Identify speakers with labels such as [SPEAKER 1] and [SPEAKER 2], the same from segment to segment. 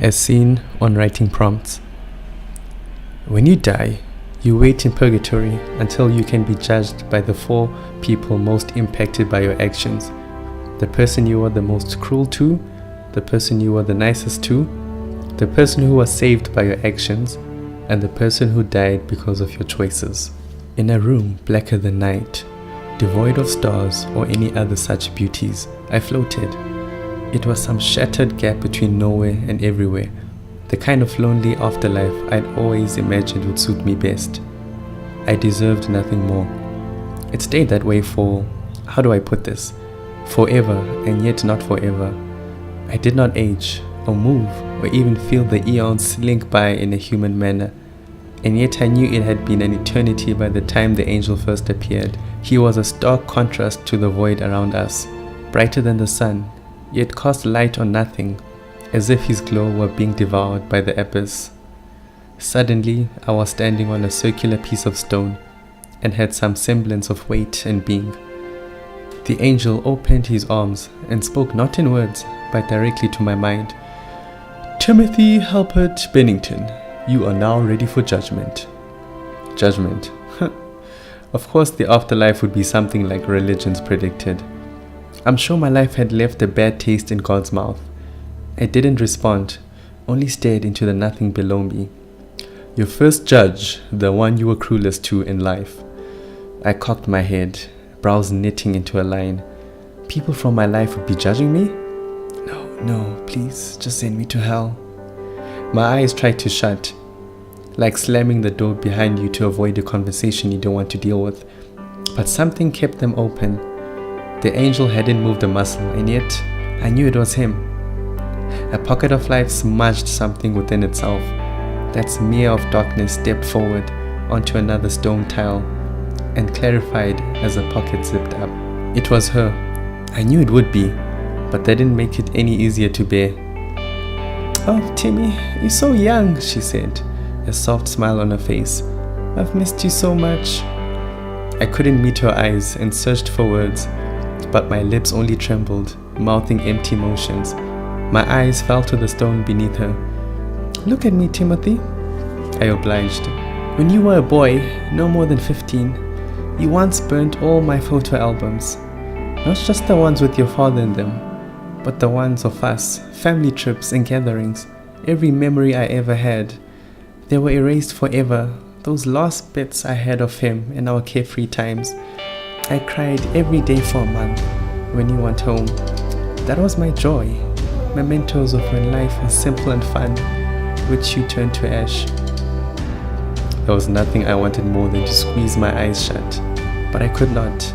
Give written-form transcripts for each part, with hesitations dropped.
[SPEAKER 1] as seen on Writing Prompts. When you die, you wait in Purgatory until you can be judged by the 4 people most impacted by your actions. The person you were the most cruel to, the person you were the nicest to, the person who was saved by your actions, and the person who died because of your choices. In a room blacker than night, devoid of stars or any other such beauties, I floated. It was some shattered gap between nowhere and everywhere, the kind of lonely afterlife I'd always imagined would suit me best. I deserved nothing more. It stayed that way for, how do I put this, forever and yet not forever. I did not age or move or even feel the eons slink by in a human manner, and yet I knew it had been an eternity by the time the angel first appeared. He was a stark contrast to the void around us, brighter than the sun, yet cast light on nothing, as if his glow were being devoured by the abyss. Suddenly, I was standing on a circular piece of stone and had some semblance of weight and being. The angel opened his arms and spoke not in words, but directly to my mind. "Timothy Halpert Bennington, you are now ready for judgment." Judgment. Of course, the afterlife would be something like religions predicted. I'm sure my life had left a bad taste in God's mouth. I didn't respond, only stared into the nothing below me. "Your first judge, the one you were cruelest to in life." I cocked my head, brows knitting into a line. People from my life would be judging me? No, please, just send me to hell. My eyes tried to shut, like slamming the door behind you to avoid a conversation you don't want to deal with, but something kept them open. The angel hadn't moved a muscle, and yet I knew it was him. A pocket of light smudged something within itself. That smear of darkness stepped forward onto another stone tile and clarified as the pocket zipped up. It was her. I knew it would be, but that didn't make it any easier to bear. "Oh, Timmy, you're so young," she said, a soft smile on her face. "I've missed you so much." I couldn't meet her eyes and searched for words, but my lips only trembled, mouthing empty motions. My eyes fell to the stone beneath her. "Look at me, Timothy," I obliged. "When you were a boy, no more than 15, you once burnt all my photo albums. Not just the ones with your father in them, but the ones of us, family trips and gatherings, every memory I ever had. They were erased forever, those last bits I had of him in our carefree times. I cried every day for a month when you went home. That was my joy, mementos of when life was simple and fun, which you turned to ash." There was nothing I wanted more than to squeeze my eyes shut, but I could not.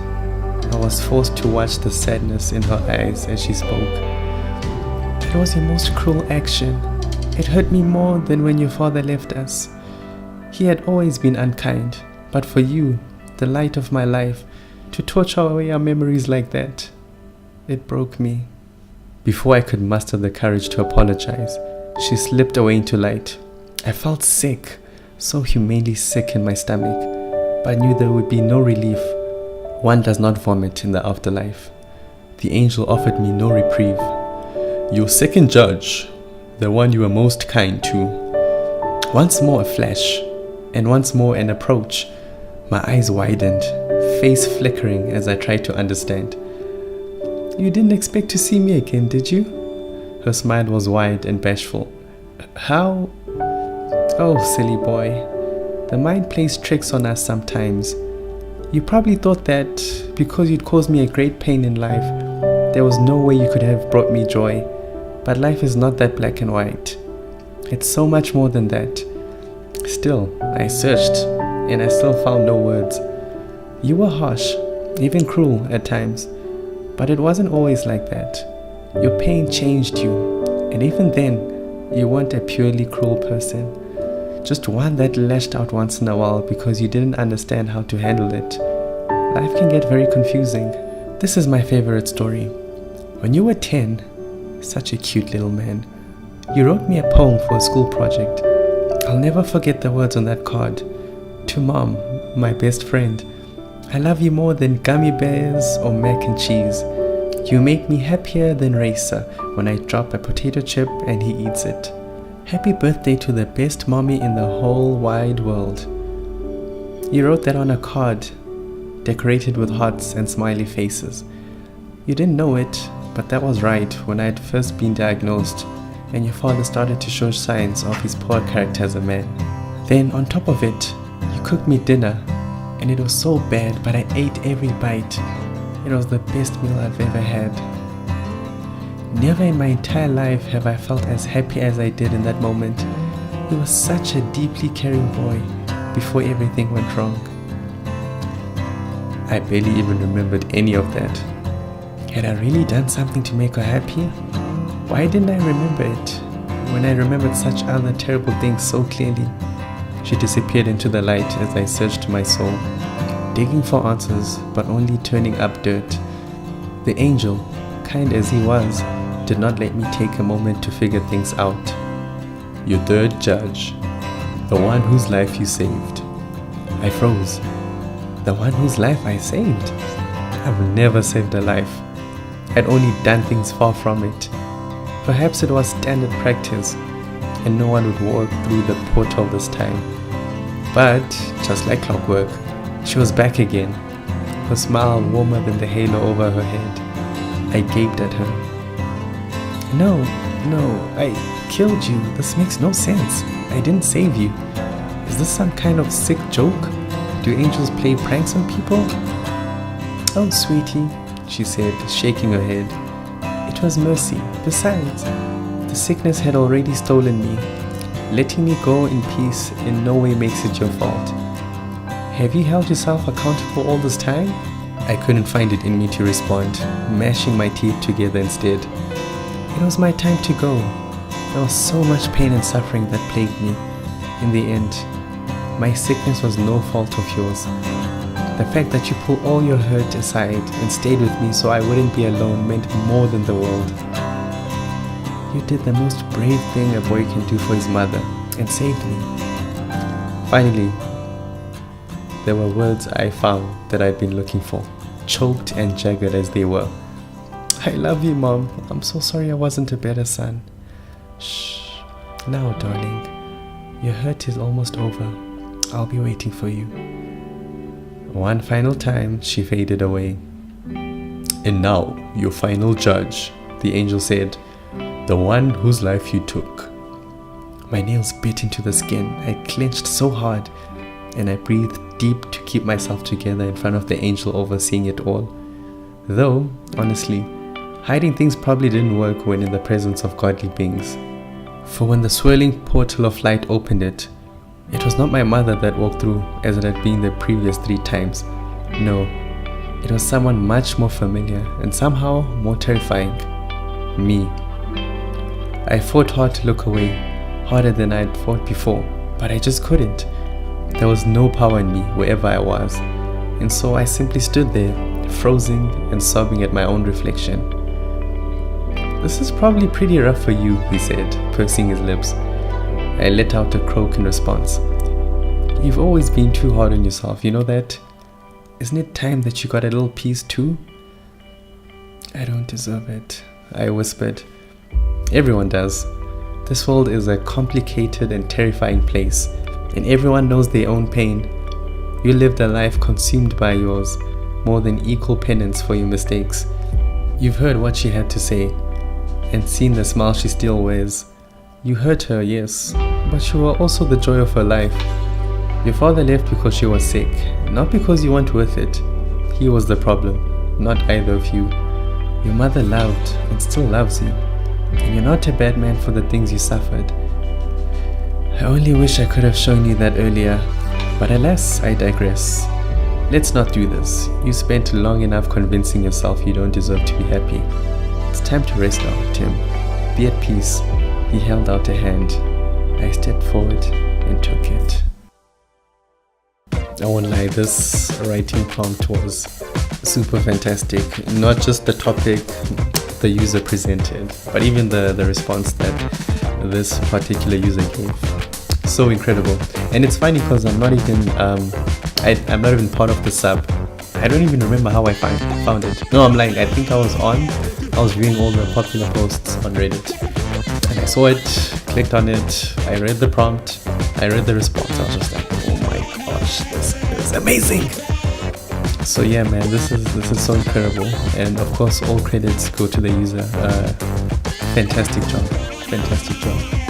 [SPEAKER 1] I was forced to watch the sadness in her eyes as she spoke. "That was your most cruel action. It hurt me more than when your father left us. He had always been unkind, but for you, the light of my life, to torture away our memories like that, it broke me." Before I could muster the courage to apologize, she slipped away into light. I felt sick, so humanely sick in my stomach, but I knew there would be no relief. One does not vomit in the afterlife. The angel offered me no reprieve. "Your second judge, the one you were most kind to." Once more a flash, and once more an approach. My eyes widened, face flickering as I tried to understand. "You didn't expect to see me again, did you?" Her smile was wide and bashful. "How?" "Oh, silly boy. The mind plays tricks on us sometimes. You probably thought that because you'd caused me a great pain in life, there was no way you could have brought me joy. But life is not that black and white. It's so much more than that." Still, I searched, and I still found no words. "You were harsh, even cruel at times, but it wasn't always like that. Your pain changed you, and even then, you weren't a purely cruel person. Just one that lashed out once in a while because you didn't understand how to handle it. Life can get very confusing." This is my favorite story. When you were 10, such a cute little man, you wrote me a poem for a school project. I'll never forget the words on that card. "To Mom, my best friend, I love you more than gummy bears or mac and cheese. You make me happier than Racer when I drop a potato chip and he eats it. Happy birthday to the best mommy in the whole wide world. You wrote that on a card, decorated with hearts and smiley faces. You didn't know it, but that was right when I had first been diagnosed and your father started to show signs of his poor character as a man. Then on top of it, you cooked me dinner and it was so bad, but I ate every bite. It was the best meal I've ever had. Never in my entire life have I felt as happy as I did in that moment. You were such a deeply caring boy before everything went wrong. I barely even remembered any of that. Had I really done something to make her happy? Why didn't I remember it when I remembered such other terrible things so clearly? She disappeared into the light as I searched my soul, digging for answers but only turning up dirt. The angel, kind as he was, did not let me take a moment to figure things out. Your third judge, the one whose life you saved. I froze. The one whose life I saved? I've never saved a life. I'd only done things far from it. Perhaps it was standard practice and no one would walk through the portal this time. But, just like clockwork, she was back again, her smile warmer than the halo over her head. I gaped at her. No, I killed you. This makes no sense. I didn't save you. Is this some kind of sick joke? Do angels play pranks on people? Oh, sweetie, she said, shaking her head. It was mercy. Besides, the sickness had already stolen me. Letting me go in peace in no way makes it your fault. Have you held yourself accountable all this time? I couldn't find it in me to respond, mashing my teeth together instead. It was my time to go. There was so much pain and suffering that plagued me. In the end, my sickness was no fault of yours. The fact that you pulled all your hurt aside and stayed with me so I wouldn't be alone meant more than the world. You did the most brave thing a boy can do for his mother and saved me. Finally, there were words I found that I'd been looking for, choked and jagged as they were. I love you, Mom. I'm so sorry I wasn't a better son. Shh. Now, darling, your hurt is almost over. I'll be waiting for you. One final time, she faded away. And now, your final judge, the angel said, the one whose life you took. My nails bit into the skin. I clenched so hard, and I breathed deep to keep myself together in front of the angel overseeing it all. Though, honestly, hiding things probably didn't work when in the presence of godly beings. For when the swirling portal of light opened it was not my mother that walked through as it had been the previous 3 times. No, it was someone much more familiar and somehow more terrifying. Me. I fought hard to look away, harder than I'd fought before, but I just couldn't. There was no power in me wherever I was, and so I simply stood there, frozen and sobbing at my own reflection. This is probably pretty rough for you, he said, pursing his lips. I let out a croak in response. You've always been too hard on yourself, you know that? Isn't it time that you got a little peace too? I don't deserve it, I whispered. Everyone does. This world is a complicated and terrifying place, and everyone knows their own pain. You lived a life consumed by yours, more than equal penance for your mistakes. You've heard what she had to say, and seen the smile she still wears. You hurt her, yes, but you were also the joy of her life. Your father left because she was sick, not because you weren't worth it. He was the problem, not either of you. Your mother loved and still loves you, and you're not a bad man for the things you suffered. I only wish I could have shown you that earlier, but alas, I digress. Let's not do this. You spent long enough convincing yourself you don't deserve to be happy. It's time to rest now, Tim. Be at peace. He held out a hand. I stepped forward and took it. I won't lie, this writing prompt was super fantastic. Not just the topic the user presented, but even the response that this particular user gave. So incredible. And it's funny because I'm not even part of the sub. I don't even remember how I found it. No, I'm lying. I think I was viewing all the popular posts on Reddit, and I saw it, clicked on it, I read the prompt, I read the response. I was just like, oh my gosh, this is amazing. So yeah, man, this is so incredible. And of course, all credits go to the user. Fantastic job.